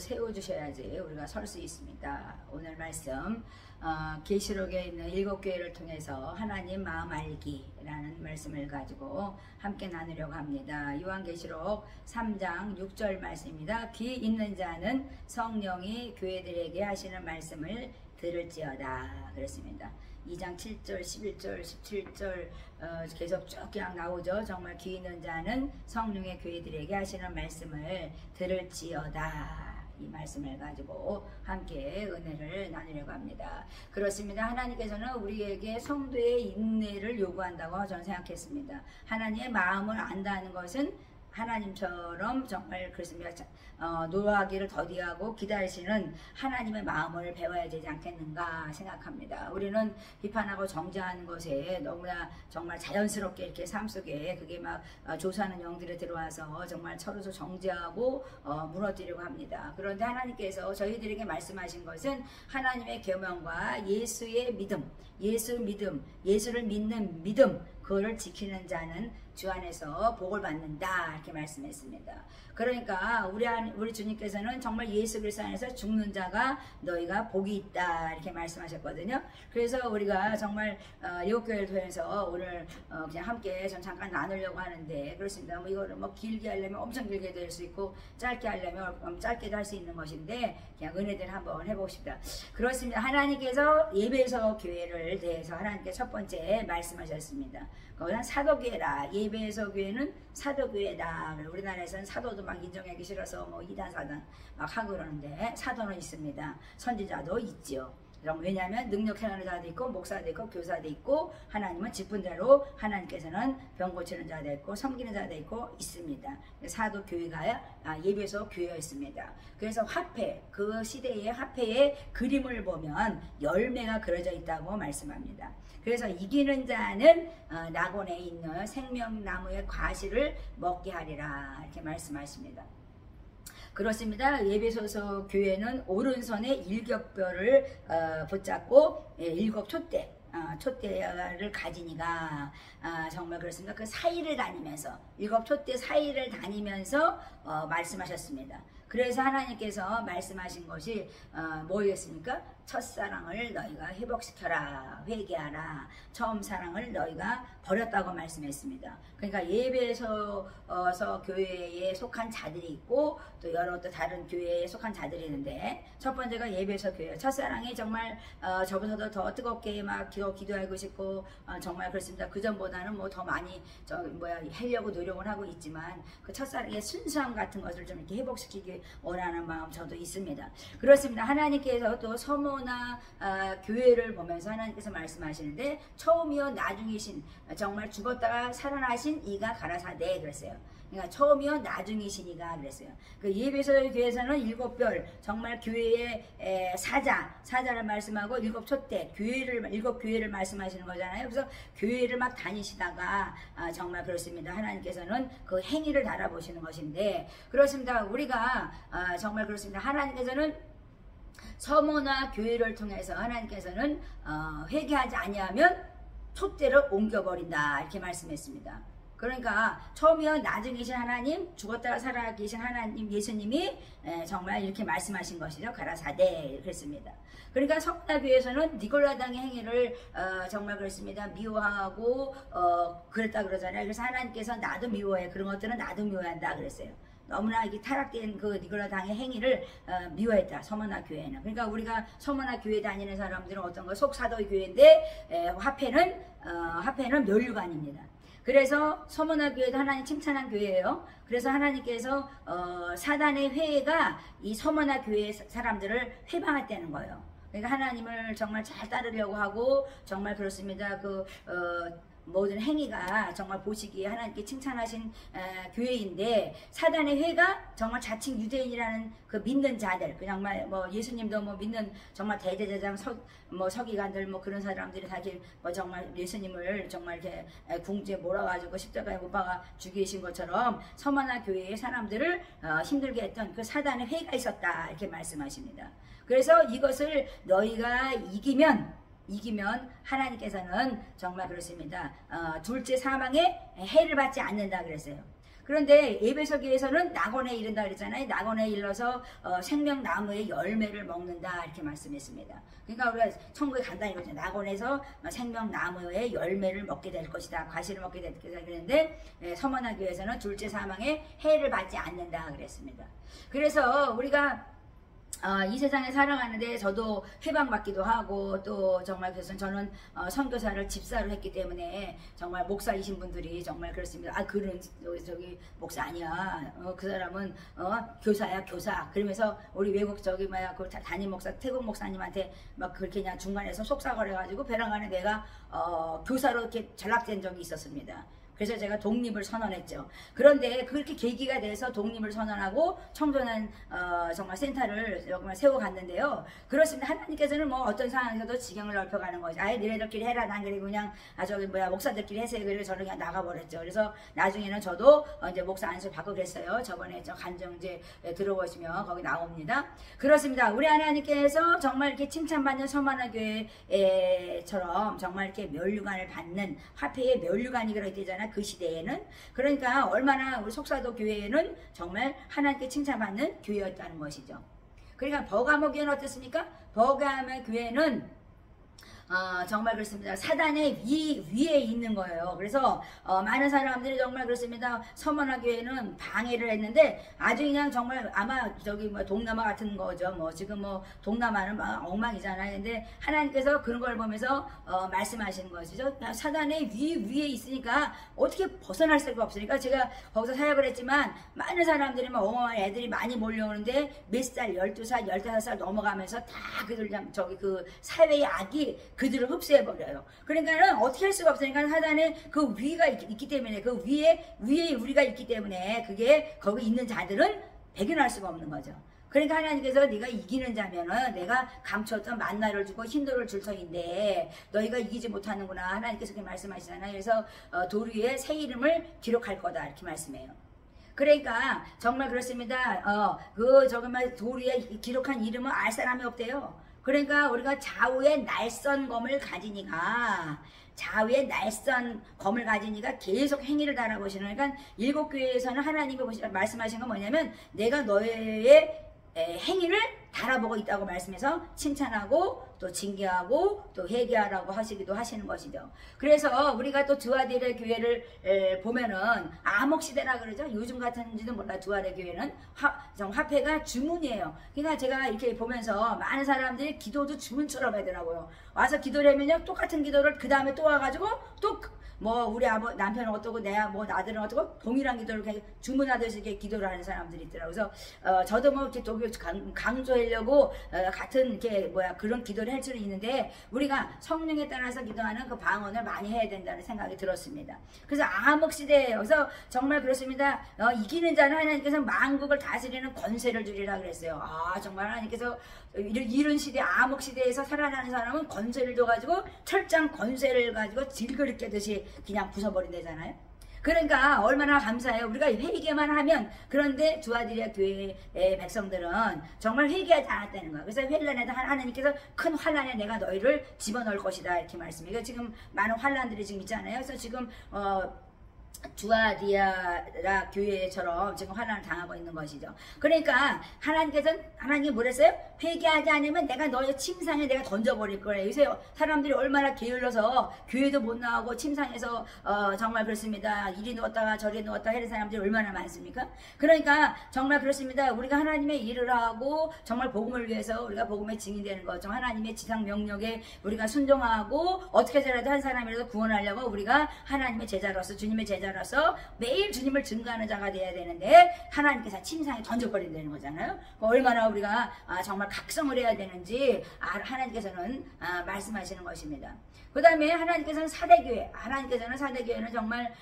세워주셔야지 우리가 설 수 있습니다. 오늘 말씀 계시록에 있는 7교회를 통해서 하나님 마음 알기라는 말씀을 가지고 함께 나누려고 합니다. 요한계시록 3장 6절 말씀입니다. 귀 있는 자는 성령이 교회들에게 하시는 말씀을 들을지어다 그랬습니다. 2장 7절, 11절, 17절 계속 쭉 그냥 나오죠. 정말 귀 있는 자는 성령의 교회들에게 하시는 말씀을 들을지어다. 이 말씀을 가지고 함께 은혜를 나누려고 합니다. 그렇습니다. 하나님께서는 우리에게 성도의 인내를 요구한다고 저는 생각했습니다. 하나님의 마음을 안다는 것은 하나님처럼 정말 그렇습니다. 노하기를 더디하고 기다리시는 하나님의 마음을 배워야 되지 않겠는가 생각합니다. 우리는 비판하고 정죄하는 것에 너무나 정말 자연스럽게 이렇게 삶 속에 그게 막 조사하는 영들이 들어와서 정말 서로 정죄하고 무너지려고 합니다. 그런데 하나님께서 저희들에게 말씀하신 것은 하나님의 계명과 예수의 믿음, 예수를 믿는 믿음, 그거를 지키는 자는 주 안에서 복을 받는다 이렇게 말씀했습니다. 그러니까 우리 주님께서는 정말 예수 그리스도 안에서 죽는 자가 너희가 복이 있다 이렇게 말씀하셨거든요. 그래서 우리가 정말 예옥교회를 통해서 오늘 그냥 함께 좀 잠깐 나누려고 하는데 그렇습니다. 뭐 이거를 뭐 길게 하려면 엄청 길게 될 수 있고 짧게 하려면 짧게도 할 수 있는 것인데 그냥 은혜들 한번 해봅시다. 그렇습니다. 하나님께서 예배소 교회를 대해서 하나님께 첫 번째 말씀하셨습니다. 그건 사도교회라. 예배소 교회는 사도교회다. 우리나라에서는 사도도 막 인정하기 싫어서 뭐 이단 사단 막 하고 그러는데 사도는 있습니다. 선지자도 있죠. 왜냐하면 능력 행하는 자도 있고 목사도 있고 교사도 있고 하나님은 직분대로 하나님께서는 병 고치는 자도 있고 섬기는 자도 있고 있습니다. 사도 교회가 예배소 교회였습니다. 그래서 화폐, 그 시대의 화폐의 그림을 보면 열매가 그려져 있다고 말씀합니다. 그래서 이기는 자는 낙원에 있는 생명나무의 과실을 먹게 하리라 이렇게 말씀하십니다. 그렇습니다. 예배소서 교회는 오른손에 일격뼈를 붙잡고 7 촛대를 가지니가 정말 그렇습니다. 그 사이를 다니면서 7 촛대 사이를 다니면서 말씀하셨습니다. 그래서 하나님께서 말씀하신 것이 뭐였습니까? 첫사랑을 너희가 회복시켜라, 회개하라, 처음 사랑을 너희가 버렸다고 말씀했습니다. 그러니까 예배소 교회에 속한 자들이 있고 또 여러 또 다른 교회에 속한 자들이 있는데 첫 번째가 예배소 교회. 첫사랑이 정말 저보다도 더 뜨겁게 막 기도하고 싶고 정말 그렇습니다. 그 전보다는 뭐 더 많이 하려고 노력을 하고 있지만 그 첫사랑의 순수함 같은 것을 좀 이렇게 회복시키기 원하는 마음 저도 있습니다. 그렇습니다. 하나님께서 또 서모나 교회를 보면서 하나님께서 말씀하시는데 처음이요 나중이신 정말 죽었다가 살아나신 이가 가라사대 그랬어요. 그러니까 처음이요 나중이신 이가 그랬어요. 그 예배소 교회에서는 7별 정말 교회의 사자를 말씀하고 7 촛대 7 교회를 말씀하시는 거잖아요. 그래서 교회를 막 다니시다가 정말 그렇습니다. 하나님께서는 그 행위를 달아보시는 것인데 그렇습니다. 우리가 정말 그렇습니다. 하나님께서는 서모나 교회를 통해서 하나님께서는 회개하지 아니하면 촛대를 옮겨버린다 이렇게 말씀했습니다. 그러니까 처음이요 나중이신 하나님, 죽었다가 살아계신 하나님 예수님이 정말 이렇게 말씀하신 것이죠. 가라사대 그랬습니다. 그러니까 서모나 교회에서는 니골라당의 행위를 정말 그렇습니다. 미워하고 그랬다 그러잖아요. 그래서 하나님께서 나도 미워해. 그런 것들은 나도 미워한다 그랬어요. 너무나 이게 타락된 그 니골라당의 행위를 미워했다. 서모나 교회는. 그러니까 우리가 서모나 교회 다니는 사람들은 어떤 거 속사도 교회인데 화폐는 면류관입니다. 그래서 서모나 교회도 하나님 칭찬한 교회예요. 그래서 하나님께서 사단의 회의가 이 서모나 교회 사람들을 회방했다는 거예요. 그러니까 하나님을 정말 잘 따르려고 하고 정말 그렇습니다. 모든 행위가 정말 보시기에 하나님께 칭찬하신 교회인데 사단의 회가 정말 자칭 유대인이라는 그 믿는 자들 정말 뭐 예수님도 뭐 믿는 정말 대제사장 서기관들 뭐 그런 사람들이 다 뭐 정말 예수님을 정말 이렇게 궁지에 몰아가지고 십자가에 못 박아 죽이신 것처럼 서모나 교회의 사람들을 힘들게 했던 그 사단의 회가 있었다 이렇게 말씀하십니다. 그래서 이것을 너희가 이기면 하나님께서는 정말 그렇습니다. 둘째 사망에 해를 받지 않는다 그랬어요. 그런데 에베소 교회에서는 낙원에 이른다 그랬잖아요. 낙원에 일러서 생명나무의 열매를 먹는다 이렇게 말씀했습니다. 그러니까 우리가 천국에 간다 이거죠. 낙원에서 생명나무의 열매를 먹게 될 것이다. 과실을 먹게 될 것이다 그랬는데 서머나 교회에서는 둘째 사망에 해를 받지 않는다 그랬습니다. 그래서 우리가 이 세상에 살아가는데 저도 해방받기도 하고 또 정말 그래서 저는 선교사를 집사로 했기 때문에 정말 목사이신 분들이 정말 그렇습니다. 아 그런 저기 목사 아니야. 그 사람은 교사야 교사. 그러면서 우리 외국 저기 뭐야 그 담임 목사 태국 목사님한테 막 그렇게 그냥 중간에서 속삭거려가지고 벼랑간에 내가 교사로 이렇게 전락된 적이 있었습니다. 그래서 제가 독립을 선언했죠. 그런데 그렇게 계기가 돼서 독립을 선언하고 청소년 정말 센터를 정말 세워갔는데요. 그렇습니다. 하나님께서는 뭐 어떤 상황에서도 지경을 넓혀가는 거죠. 아예 너희들끼리 해라. 난 그리고 그냥 저기 뭐야 목사들끼리 해서 그래 저는 그냥 나가버렸죠. 그래서 나중에는 저도 이제 목사 안수 받고 그랬어요. 저번에 저 간정제 들어보시면 거기 나옵니다. 그렇습니다. 우리 하나님께서 정말 이렇게 칭찬받는 서머나 교회처럼 정말 이렇게 면류관을 받는 화폐의 면류관이 그렇게 되잖아요. 그 시대에는. 그러니까 얼마나 우리 속사도 교회는 정말 하나님께 칭찬받는 교회였다는 것이죠. 그러니까 버가모 교회는 어떻습니까? 버가모 교회는 정말 그렇습니다. 사단의 위에 있는 거예요. 그래서 많은 사람들이 정말 그렇습니다. 서머나 교회는 방해를 했는데 아주 그냥 정말 아마 저기 뭐 동남아 같은 거죠. 뭐 지금 뭐 동남아는 막 엉망이잖아요. 근데 하나님께서 그런 걸 보면서 말씀하시는 것이죠. 사단의 위에 있으니까 어떻게 벗어날 수가 없으니까 제가 거기서 사역을 했지만 많은 사람들이 막 어마어마한 애들이 많이 몰려오는데 몇 살, 12살, 15살 넘어가면서 다 그들 저기 그 사회의 악이 그들을 흡수해버려요. 그러니까는 어떻게 할 수가 없으니까 사단의 그 위가 있기 때문에 그 위에 우리가 있기 때문에 그게 거기 있는 자들은 배견할 수가 없는 거죠. 그러니까 하나님께서 네가 이기는 자면은 내가 감췄던 만나를 주고 힌도를 줄 터인데 너희가 이기지 못하는구나. 하나님께서 그렇게 말씀하시잖아요. 그래서 돌 위에 새 이름을 기록할 거다 이렇게 말씀해요. 그러니까 정말 그렇습니다. 정말 돌 위에 기록한 이름은 알 사람이 없대요. 그러니까 우리가 좌우의 날선 검을 가지니까 계속 행위를 달아보시는. 그러니까 일곱 교회에서는 하나님이 말씀하신 건 뭐냐면 내가 너의 행위를 달아보고 있다고 말씀해서 칭찬하고 또 징계하고 또 회개하라고 하시는 것이죠. 그래서 우리가 또 두아디의 교회를 보면은 암흑시대라 그러죠. 요즘 같은지도 몰라. 두아디의 교회는 화폐가 주문이에요. 그러니까 제가 이렇게 보면서 많은 사람들이 기도도 주문처럼 하더라고요. 와서 기도를 하면요 똑같은 기도를 그 다음에 또 와가지고 또 뭐 우리 남편은 어떠고 내가 뭐 아들은 어떠고 동일한 기도를 그냥 주문하듯이 이렇게 기도를 하는 사람들이 있더라고요. 그래서 저도 뭐 이렇게 또 강조하려고 같은 이렇게 그런 기도를 할 수는 있는데 우리가 성령에 따라서 기도하는 그 방언을 많이 해야 된다는 생각이 들었습니다. 그래서 암흑시대예요. 그래서 정말 그렇습니다. 이기는 자는 하나님께서 만국을 다스리는 권세를 주리라 그랬어요. 정말 하나님께서 이런 시대 암흑시대에서 살아나는 사람은 권세를 줘가지고 철장 권세를 가지고 질그릇 깨듯이 그냥 부숴버린다잖아요. 그러니까 얼마나 감사해요. 우리가 회개만 하면. 그런데 두아디리아 교회의 백성들은 정말 회개하지 않았다는 거예요. 그래서 환란에다 하나님께서 큰 환란에 내가 너희를 집어넣을 것이다 이렇게 말씀해요. 지금 많은 환란들이 지금 있잖아요. 그래서 지금 두아디아라 교회처럼 지금 환난을 당하고 있는 것이죠. 그러니까 하나님이 뭐랬어요? 회개하지 않으면 내가 너의 침상에 내가 던져버릴 거예요. 요새 사람들이 얼마나 게을러서 교회도 못 나오고 침상에서 정말 그렇습니다. 이리 누웠다가 저리 누웠다 하는 사람들이 얼마나 많습니까? 그러니까 정말 그렇습니다. 우리가 하나님의 일을 하고 정말 복음을 위해서 우리가 복음의 증인되는 것, 좀 하나님의 지상 명령에 우리가 순종하고 어떻게 해서라도 한 사람이라도 구원하려고 우리가 하나님의 제자로서 주님의 제자로서 매일 주님을 증거하는 자가 돼야 되는데 하나님께서 침상에 던져버린다는 거잖아요. 얼마나 우리가 정말 각성을 해야 되는지 하나님께서는 말씀하시는 것입니다. 그 다음에 하나님께서는 사대교회는 정말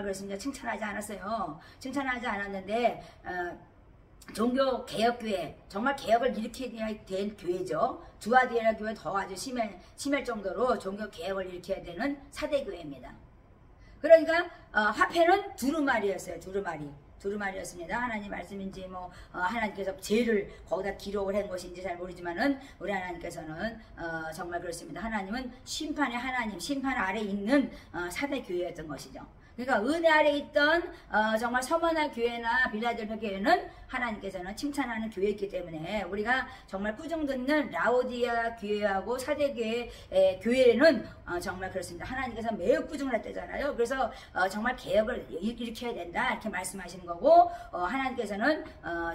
그렇습니다. 칭찬하지 않았어요. 칭찬하지 않았는데 종교 개혁교회, 정말 개혁을 일으켜야 될 교회죠. 두아디라 교회 더 아주 심할 정도로 종교 개혁을 일으켜야 되는 사대교회입니다. 그러니까 화폐는 두루마리였어요. 두루마리였습니다. 하나님 말씀인지 하나님께서 죄를 거기다 기록을 한 것인지 잘 모르지만은 우리 하나님께서는 정말 그렇습니다. 하나님은 심판의 하나님, 심판 아래 있는 사대 교회였던 것이죠. 그러니까 은혜 아래 있던 정말 서머나 교회나 빌라델피아 교회는 하나님께서는 칭찬하는 교회이기 때문에 우리가 정말 꾸중 듣는 라오디아 교회하고 사대교회 교회는 정말 그렇습니다. 하나님께서 매우 꾸중을 했대잖아요. 그래서 정말 개혁을 일으켜야 된다 이렇게 말씀하시는 거고, 하나님께서는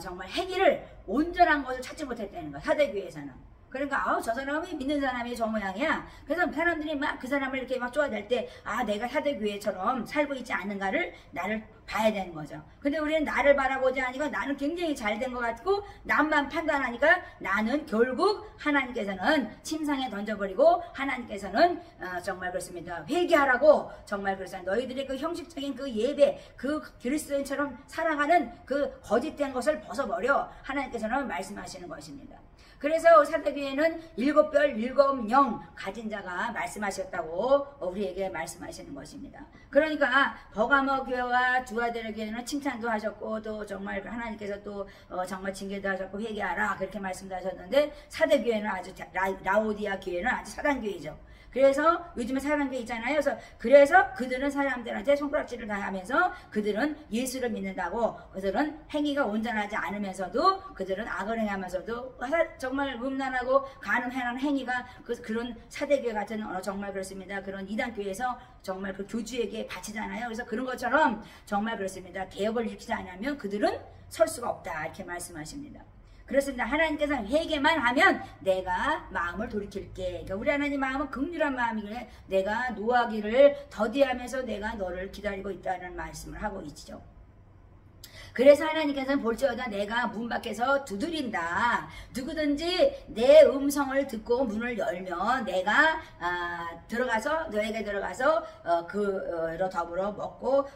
정말 행위를 온전한 것을 찾지 못했다는 거예요. 사대교회에서는. 그러니까 저 사람이 믿는 사람이 저 모양이야. 그래서 사람들이 막 그 사람을 이렇게 막 쪼아댈 때 내가 사대교회처럼 살고 있지 않은가를 나를 봐야 되는 거죠. 근데 우리는 나를 바라보지 않으니까 나는 굉장히 잘 된 것 같고 남만 판단하니까 나는 결국 하나님께서는 침상에 던져버리고 하나님께서는 정말 그렇습니다. 회개하라고 정말 그래서 너희들의 그 형식적인 그 예배 그 그리스도인처럼 살아가는 그 거짓된 것을 벗어버려 하나님께서는 말씀하시는 것입니다. 그래서 사대교회는 7별 7영 가진 자가 말씀하셨다고 우리에게 말씀하시는 것입니다. 그러니까 버가모 교회와 두아데라 교회는 칭찬도 하셨고 또 정말 하나님께서 또 정말 징계도 하셨고 회개하라 그렇게 말씀도 하셨는데, 사대교회는 아주 라오디아 교회는 아주 사단교회죠. 그래서 요즘에 사람들이 있잖아요. 그래서 그들은 사람들한테 손가락질을 당하면서 그들은 예수를 믿는다고, 그들은 행위가 온전하지 않으면서도 그들은 악을 행하면서도 정말 음란하고 가늠하는 행위가 그런 사대교회 같은 정말 그렇습니다. 그런 이단교회에서 정말 그 교주에게 바치잖아요. 그래서 그런 것처럼 정말 그렇습니다. 개혁을 일으키지 않으면 그들은 설 수가 없다 이렇게 말씀하십니다. 그렇습니다. 하나님께서 회개만 하면 내가 마음을 돌이킬게. 그러니까 우리 하나님 마음은 긍휼한 마음이기에 내가 노하기를 더디하면서 내가 너를 기다리고 있다는 말씀을 하고 있죠. 그래서 하나님께서는 볼지어다 내가 문 밖에서 두드린다. 누구든지 내 음성을 듣고 문을 열면 내가 들어가서 너에게 들어가서 그로 더불어 먹고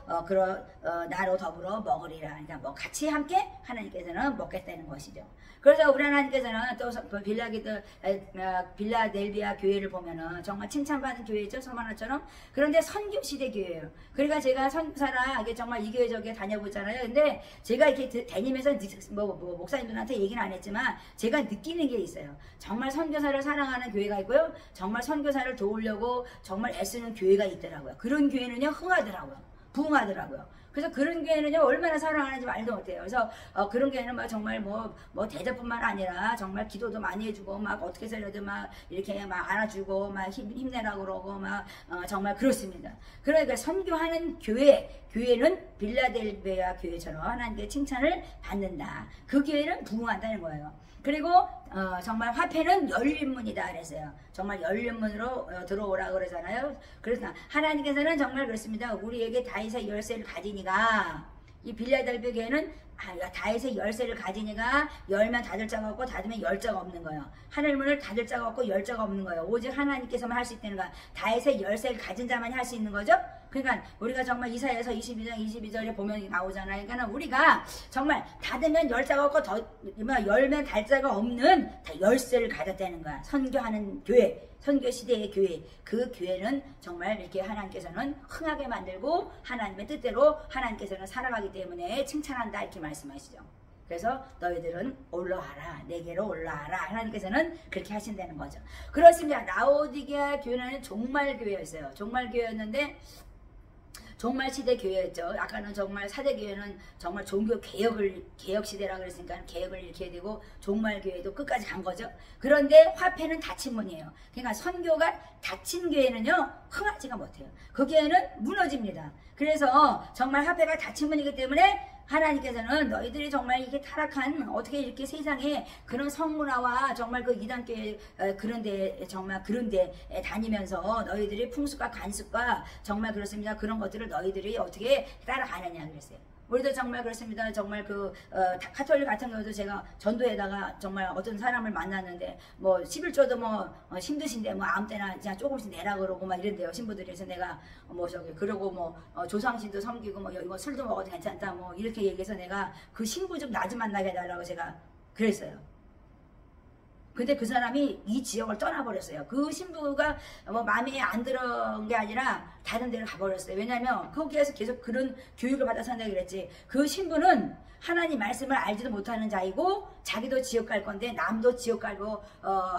나로 더불어 먹으리라. 그러니까 뭐 같이 함께 하나님께서는 먹겠다는 것이죠. 그래서 우리 하나님께서는 또 빌라델비아 교회를 보면은 정말 칭찬받는 교회죠. 서머나처럼. 그런데 선교 시대 교회예요. 그러니까 제가 선교사라 이게 정말 이 교회 저기에 다녀보잖아요. 근데 제가 이렇게 다니면서 목사님들한테 얘기는 안 했지만 제가 느끼는 게 있어요. 정말 선교사를 사랑하는 교회가 있고요. 정말 선교사를 도우려고 정말 애쓰는 교회가 있더라고요. 그런 교회는요 흥하더라고요. 부흥하더라고요. 그래서 그런 교회는요 얼마나 사랑하는지 말도 못해요. 그래서 그런 교회는 막 정말 뭐 대접뿐만 아니라 정말 기도도 많이 해주고 막 어떻게 살려도 막 이렇게 막 안아주고 막 힘내라고 그러고 막 정말 그렇습니다. 그러니까 선교하는 교회는 빌라델비아 교회처럼 하나님께 칭찬을 받는다. 그 교회는 부흥한다는 거예요. 그리고 정말 화폐는 열린 문이다 그랬어요. 정말 열린 문으로 들어오라 그러잖아요. 그래서 하나님께서는 정말 그렇습니다. 우리에게 다윗의 열쇠를 가지니가, 이 빌라델비아 교회는 다윗의 열쇠를 가지니가 열면 닫을 자가 없고 닫으면 열 자가 없는 거예요. 하늘문을 닫을 자가 없고 열 자가 없는 거예요. 오직 하나님께서만 할 수 있다는 거야. 다윗의 열쇠를 가진 자만이 할 수 있는 거죠. 그러니까 우리가 정말 이사야서 22장 22절에 보면 나오잖아요. 그러니까 우리가 정말 닫으면 열 자가 없고 열면 닫을 자가 없는 열쇠를 가졌다는 거야. 선교하는 교회, 선교 시대의 교회, 그 교회는 정말 이렇게 하나님께서는 흥하게 만들고 하나님의 뜻대로 하나님께서는 살아가기 때문에 칭찬한다 이렇게 말씀하시죠. 그래서 너희들은 올라와라, 내게로 올라와라. 하나님께서는 그렇게 하신다는 거죠. 그렇습니다. 라오디게아 교회는 종말 교회였어요. 종말 교회였는데 종말 시대 교회였죠. 아까는 정말 사대 교회는 정말 종교 개혁 시대라 그랬으니까 개혁을 일으켜야 되고 종말 교회도 끝까지 간 거죠. 그런데 화폐는 닫힌 문이에요. 그러니까 선교가 닫힌 교회는요 흥하지가 못해요. 그 교회는 무너집니다. 그래서 정말 화폐가 닫힌 문이기 때문에 하나님께서는 너희들이 정말 이렇게 타락한 어떻게 이렇게 세상에 그런 성문화와 정말 그 이단교회 그런데 정말 그런데 다니면서 너희들이 풍습과 간습과 정말 그렇습니다. 그런 것들을 너희들이 어떻게 따라가느냐 그랬어요. 우리도 정말 그렇습니다. 정말 카톨릭 같은 경우도 제가 전도에다가 정말 어떤 사람을 만났는데 11조도 힘드신데 아무 때나 그냥 조금씩 내라 그러고 막 이런데요. 신부들이. 그래서 내가 그러고 조상신도 섬기고 이거 술도 먹어도 괜찮다 이렇게 얘기해서 내가 그 신부 좀 나 좀 만나게 해달라고 제가 그랬어요. 근데 그 사람이 이 지역을 떠나버렸어요. 그 신부가 마음에 안 들은 게 아니라 다른 데로 가버렸어요. 왜냐하면 거기에서 계속 그런 교육을 받아서 한다고 그랬지. 그 신부는 하나님 말씀을 알지도 못하는 자이고 자기도 지옥 갈 건데 남도 지옥 가고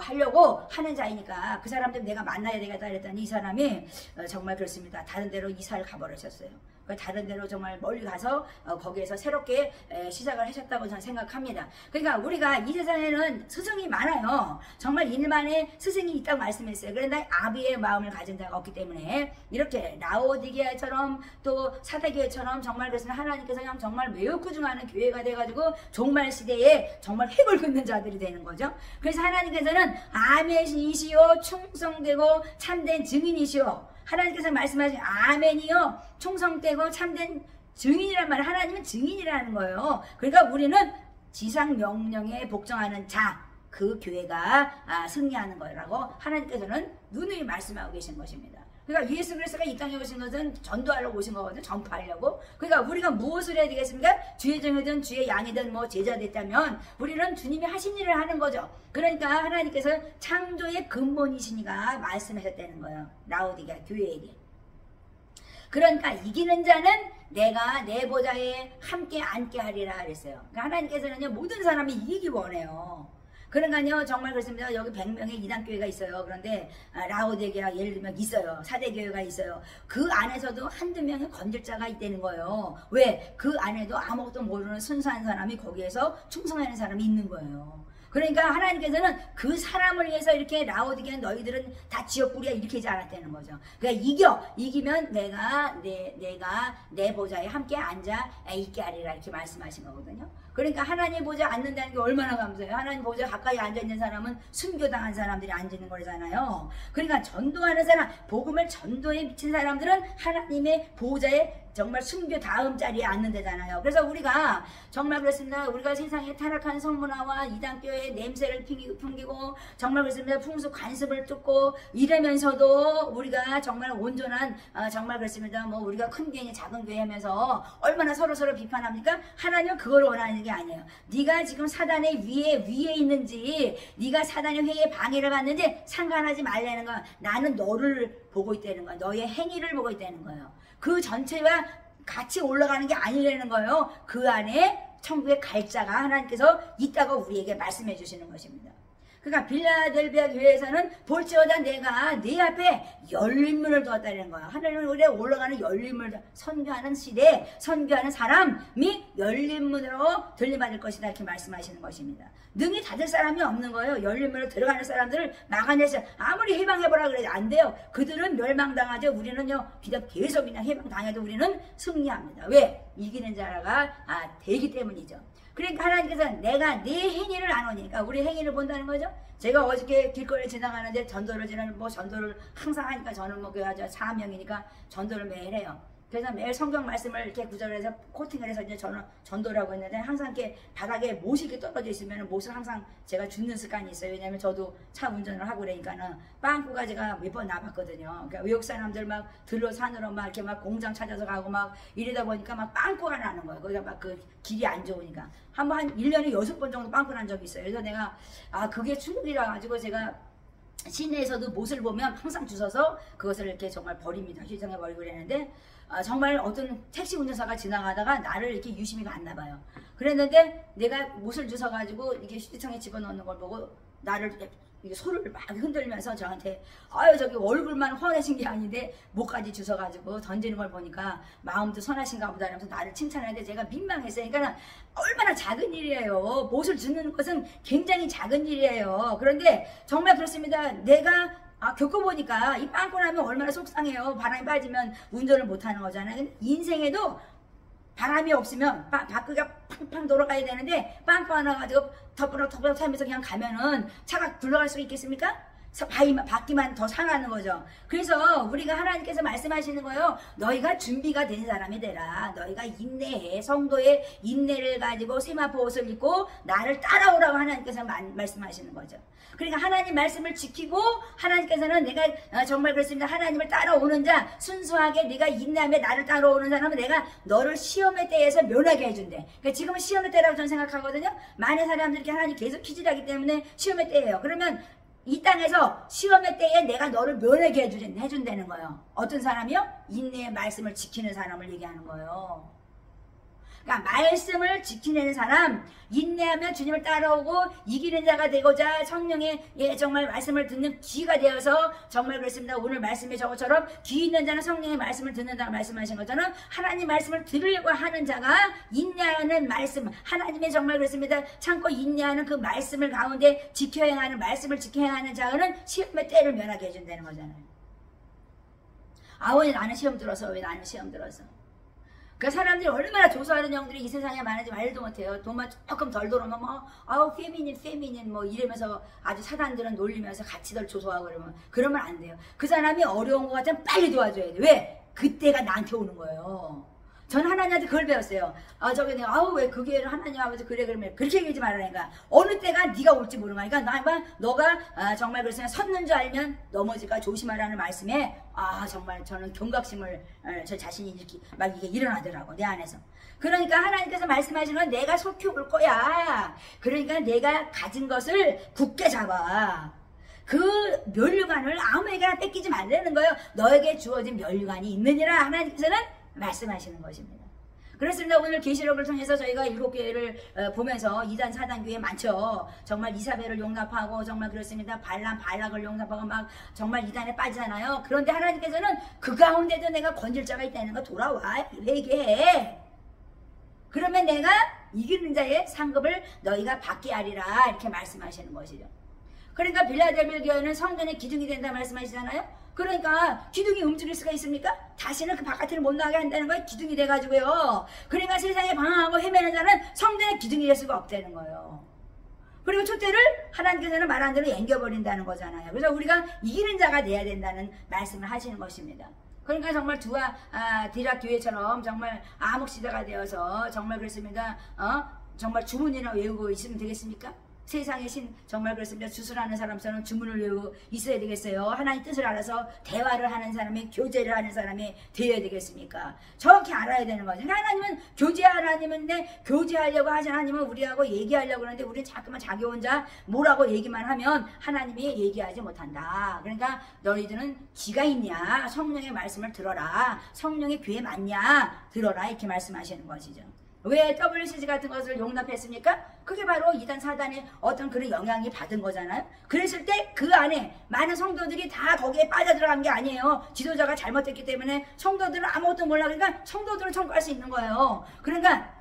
하려고 하는 자이니까 그 사람들 내가 만나야 되겠다 그랬더니 이 사람이 정말 그렇습니다. 다른 데로 이사를 가버리셨어요. 다른 데로 정말 멀리 가서 거기에서 새롭게 시작을 하셨다고 저는 생각합니다. 그러니까 우리가 이 세상에는 스승이 많아요. 정말 일만의 스승이 있다고 말씀했어요. 그런데 아비의 마음을 가진 자가 없기 때문에 이렇게 라오디게아처럼 또 사대교회처럼 정말 그래서 하나님께서 그냥 정말 매우 꾸중하는 교회가 돼가지고 종말 시대에 정말 핵을 긋는 자들이 되는 거죠. 그래서 하나님께서는 아멘이시오 충성되고 참된 증인이시오. 하나님께서 말씀하신 아멘이요 충성되고 참된 증인이란 말은 하나님은 증인이라는 거예요. 그러니까 우리는 지상 명령에 복종하는 자, 그 교회가 승리하는 거라고 하나님께서는 누누이 말씀하고 계신 것입니다. 그러니까 예수 그리스도가 이 땅에 오신 것은 전도하려고 오신 거거든요. 전파하려고. 그러니까 우리가 무엇을 해야 되겠습니까? 주의 종이든 주의 양이든 뭐 제자 됐다면 우리는 주님이 하신 일을 하는 거죠. 그러니까 하나님께서 창조의 근본이시니까 말씀하셨다는 거예요. 라오디게아 교회에게. 그러니까 이기는 자는 내가 내 보좌에 함께 앉게 하리라 그랬어요. 그러니까 하나님께서는요 모든 사람이 이기기 원해요. 그러니까요 정말 그렇습니다. 여기 100명의 이단교회가 있어요. 그런데 라오디게아 예를 들면 있어요. 사대교회가 있어요. 그 안에서도 한두 명의 건질자가 있다는 거예요. 왜? 그 안에도 아무것도 모르는 순수한 사람이 거기에서 충성하는 사람이 있는 거예요. 그러니까 하나님께서는 그 사람을 위해서 이렇게 라오디게아 너희들은 다 지옥불이야 이렇게 하지 않았다는 거죠. 그러니까 이기면 내가 내 보좌에 함께 앉아 있게 하리라 이렇게 말씀하신 거거든요. 그러니까 하나님 보좌에 앉는다는 게 얼마나 감사해요. 하나님 보좌에 가까이 앉아있는 사람은 순교당한 사람들이 앉는 거잖아요. 그러니까 전도하는 사람, 복음을 전도에 미친 사람들은 하나님의 보좌에 정말 순교 다음 자리에 앉는 데잖아요. 그래서 우리가 정말 그렇습니다. 우리가 세상에 타락한 성문화와 이단교회의 냄새를 풍기고 정말 그렇습니다. 풍수 관습을 쫓고 이러면서도 우리가 정말 온전한 정말 그렇습니다. 뭐 우리가 큰 교회 작은 교회 하면서 얼마나 서로 비판합니까? 하나님은 그걸 원하는 게 아니에요. 네가 지금 사단의 위에 있는지 네가 사단의 회에 방해를 받는지 상관하지 말라는 거야. 나는 너를 보고 있다는 거야. 너의 행위를 보고 있다는 거예요. 그 전체와 같이 올라가는 게 아니라는 거예요. 그 안에 천국의 갈자가 하나님께서 있다고 우리에게 말씀해 주시는 것입니다. 그러니까 빌라델비아 교회에서는 볼지어다 내가 네 앞에 열린 문을 두었다는 거야. 하나님은 우리가 올라가는 열린 문을 선교하는 시대, 선교하는 사람이 열린 문으로 들림받을 것이다 이렇게 말씀하시는 것입니다. 능히 닫을 사람이 없는 거예요. 열린 문으로 들어가는 사람들을 막아내서 아무리 해방해보라 그래도 안 돼요. 그들은 멸망당하죠. 우리는요 계속 그냥 해방당해도 우리는 승리합니다. 왜? 이기는 자가 되기 때문이죠. 그러니까 하나님께서 내가 네 행위를 안 오니까 우리 행위를 본다는 거죠. 제가 어저께 길거리에 지나가는데 전도를 항상 하니까 저는 뭐 교회하죠. 사명이니까 전도를 매일 해요. 그래서 매일 성경 말씀을 이렇게 구절을 해서 코팅을 해서 이제 저는 전도라고 했는데 항상 이렇게 바닥에 못이 이렇게 떨어져 있으면 못을 항상 제가 줍는 습관이 있어요. 왜냐면 저도 차 운전을 하고 그러니까는 빵꾸가 제가 몇 번 나봤거든요. 그러니까 외국 사람들 막 들로 산으로 막 이렇게 막 공장 찾아서 가고 막 이러다 보니까 막 빵꾸가 나는 거예요. 거기가 막 그 길이 안 좋으니까. 한 1년에 6번 정도 빵꾸 난 적이 있어요. 그래서 내가 그게 충격이라 가지고 제가 시내에서도 못을 보면 항상 주워서 그것을 이렇게 정말 버립니다. 휘청해 버리고 그랬는데 정말 어떤 택시 운전사가 지나가다가 나를 이렇게 유심히 봤나 봐요. 그랬는데 내가 못을 주워가지고 이렇게 휴지통에 집어넣는 걸 보고 나를 소를 막 흔들면서 저한테 저기 얼굴만 훤하신 게 아닌데 목까지 주워가지고 던지는 걸 보니까 마음도 선하신가 보다 하면서 나를 칭찬하는데 제가 민망했어요. 그러니까 얼마나 작은 일이에요. 못을 주는 것은 굉장히 작은 일이에요. 그런데 정말 그렇습니다. 내가 겪어보니까 이 빵꾸 나면 얼마나 속상해요. 바람이 빠지면 운전을 못하는 거잖아요. 근데 인생에도 바람이 없으면 바퀴가 팡팡 돌아가야 되는데 빵꾸 하나 가지고 덮어럭 하면서 그냥 가면은 차가 굴러갈 수 있겠습니까? 바퀴만 더 상하는 거죠. 그래서 우리가 하나님께서 말씀하시는 거예요. 너희가 준비가 된 사람이 되라. 너희가 인내해. 성도의 인내를 가지고 세마포 옷을 입고 나를 따라오라고 하나님께서 말씀하시는 거죠. 그러니까 하나님 말씀을 지키고 하나님께서는 내가 정말 그렇습니다. 하나님을 따라오는 자 순수하게 네가 인내하며 나를 따라오는 사람은 내가 너를 시험의 때에서 면하게 해준대. 그러니까 지금은 시험의 때라고 저는 생각하거든요. 많은 사람들이 하나님 계속 퀴즈하기 때문에 시험의 때예요. 그러면 이 땅에서 시험의 때에 내가 너를 면하게 해준다는 거예요. 어떤 사람이요? 인내의 말씀을 지키는 사람을 얘기하는 거예요. 그러니까 말씀을 지키는 사람, 인내하며 주님을 따라오고 이기는 자가 되고자 성령의 정말 말씀을 듣는 귀가 되어서 정말 그렇습니다. 오늘 말씀에 저것처럼 귀 있는 자는 성령의 말씀을 듣는다고 말씀하신 것처럼 하나님 말씀을 들으려고 하는 자가 인내하는 말씀, 하나님의 정말 그렇습니다. 참고 인내하는 그 말씀을 가운데 지켜야 하는 말씀을 지켜야 하는 자는 시험의 때를 면하게 해준다는 거잖아요. 왜 나는 시험 들어서, 왜 나는 시험 들어서. 그 사람들이 얼마나 조소하는 영들이 이 세상에 많은지 말도 못해요. 돈만 조금 덜 들어오면 페미닌 뭐 이러면서 아주 사단들은 놀리면서 같이들 조소하고 그러면 안 돼요. 그 사람이 어려운 것 같으면 빨리 도와줘야 돼. 왜? 그때가 나한테 오는 거예요. 저는 하나님한테 그걸 배웠어요. 왜 그게 하나님 아버지 그래 그러면 그렇게 얘기하지 말라니까. 어느 때가 네가 올지 모르는 거니까 너가 정말 그래서 섰는 줄 알면 넘어질까 조심하라는 말씀에 정말 저는 경각심을 저 자신이 이렇게 막 이게 일어나더라고 내 안에서. 그러니까 하나님께서 말씀하시는 건 내가 속히 올 거야. 그러니까 내가 가진 것을 굳게 잡아. 그 면류관을 아무에게나 뺏기지 말라는 거예요. 너에게 주어진 면류관이 있느니라 하나님께서는 말씀하시는 것입니다. 그렇습니다. 오늘 계시록을 통해서 저희가 7교회를 보면서 이단 사단 교회 많죠. 정말 이사벨을 용납하고 정말 그렇습니다. 발락을 용납하고 막 정말 이단에 빠지잖아요. 그런데 하나님께서는 그 가운데도 내가 건질 자가 있다는 거 돌아와 회개해. 그러면 내가 이기는 자의 상급을 너희가 받게 하리라 이렇게 말씀하시는 것이죠. 그러니까 빌라델비아 교회는 성전의 기둥이 된다 말씀하시잖아요. 그러니까 기둥이 움직일 수가 있습니까? 다시는 그 바깥을 못 나가게 한다는 거예요. 기둥이 돼가지고요. 그러니까 세상에 방황하고 헤매는 자는 성전의 기둥이 될 수가 없다는 거예요. 그리고 촛대를 하나님께서는 말한 대로 앵겨버린다는 거잖아요. 그래서 우리가 이기는 자가 돼야 된다는 말씀을 하시는 것입니다. 그러니까 정말 디락 교회처럼 정말 암흑시대가 되어서 정말 그렇습니다. 정말 주문이나 외우고 있으면 되겠습니까? 세상의 신 정말 그렇습니다. 주술하는 사람처럼 주문을 외우고 있어야 되겠어요. 하나님 뜻을 알아서 대화를 하는 사람이 교제를 하는 사람이 되어야 되겠습니까? 정확히 알아야 되는 거죠. 하나님은 하나님인데 교제하려고 하지 하나님은 우리하고 얘기하려고 하는데 우리는 자꾸만 자기 혼자 뭐라고 얘기만 하면 하나님이 얘기하지 못한다. 그러니까 너희들은 기가 있냐? 성령의 말씀을 들어라. 성령의 귀에 맞냐? 들어라. 이렇게 말씀하시는 것이죠. 왜 WCG 같은 것을 용납했습니까? 그게 바로 이단 사단의 어떤 그런 영향이 받은 거잖아요. 그랬을 때 그 안에 많은 성도들이 다 거기에 빠져들어간 게 아니에요. 지도자가 잘못했기 때문에 성도들은 아무것도 몰라. 그러니까 성도들은 청구할 수 있는 거예요. 그러니까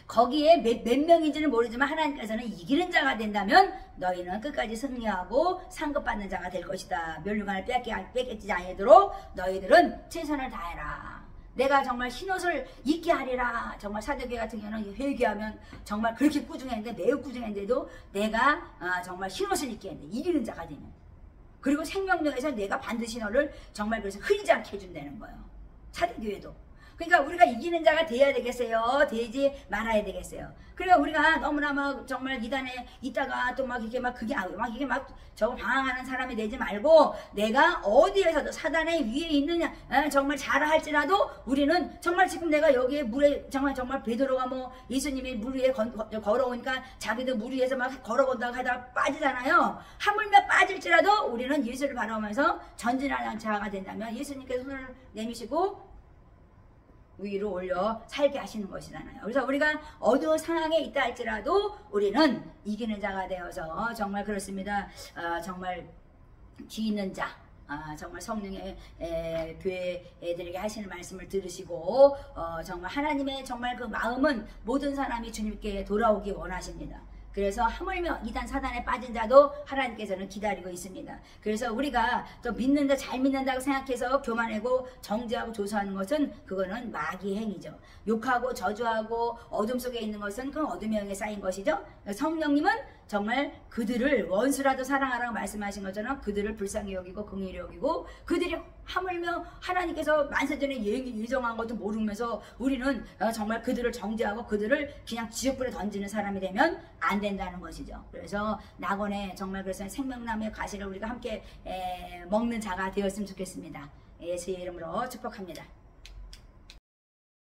거기에 몇 명인지는 모르지만 하나님께서는 이기는 자가 된다면 너희는 끝까지 승리하고 상급받는 자가 될 것이다. 면류관을 뺏기지 아니도록 너희들은 최선을 다해라. 내가 정말 흰옷을 입게 하리라. 정말 사도교회 같은 경우는 회개하면 정말 그렇게 꾸중했는데 매우 꾸중했는데도 내가 정말 흰옷을 입게 했는데 이기는 자가 되면 그리고 생명력에서 내가 반드시 너를 정말 그래서 흐리지 않게 해준다는 거예요. 사도교회도. 그러니까 우리가 이기는 자가 돼야 되겠어요? 되지 말아야 되겠어요? 그러니까 우리가 너무나 막 정말 이단에 있다가 또 막 이게 막 그게 막 이게 막 저거 방황하는 사람이 되지 말고 내가 어디에서도 사단의 위에 있느냐 정말 잘라 할지라도 우리는 정말 지금 내가 여기에 물에 정말 베드로가 뭐 예수님이 물 위에 걸어오니까 자기도 물 위에서 막 걸어본다고 하다가 빠지잖아요. 하물며 빠질지라도 우리는 예수를 바라보면서 전진하는 자가 된다면 예수님께서 손을 내미시고 위로 올려 살게 하시는 것이잖아요. 그래서 우리가 어두운 상황에 있다 할지라도 우리는 이기는 자가 되어서 정말 그렇습니다. 정말 귀 있는 자, 정말 성령의 교회 애들에게 하시는 말씀을 들으시고 정말 하나님의 정말 그 마음은 모든 사람이 주님께 돌아오기 원하십니다. 그래서 하물며 이단 사단에 빠진 자도 하나님께서는 기다리고 있습니다. 그래서 우리가 또 믿는다 잘 믿는다고 생각해서 교만하고 정죄하고 조소하는 것은 그거는 마귀의 행위죠. 욕하고 저주하고 어둠 속에 있는 것은 그 어둠의 영에 쌓인 것이죠. 성령님은 정말 그들을 원수라도 사랑하라고 말씀하신 것처럼 그들을 불쌍히 여기고 긍휼히 여기고 그들이 하물며 하나님께서 만세전에 예정한 것도 모르면서 우리는 정말 그들을 정죄하고 그들을 그냥 지옥불에 던지는 사람이 되면 안 된다는 것이죠. 그래서 낙원에 정말 그래서 생명나무의 가시를 우리가 함께 먹는 자가 되었으면 좋겠습니다. 예수의 이름으로 축복합니다.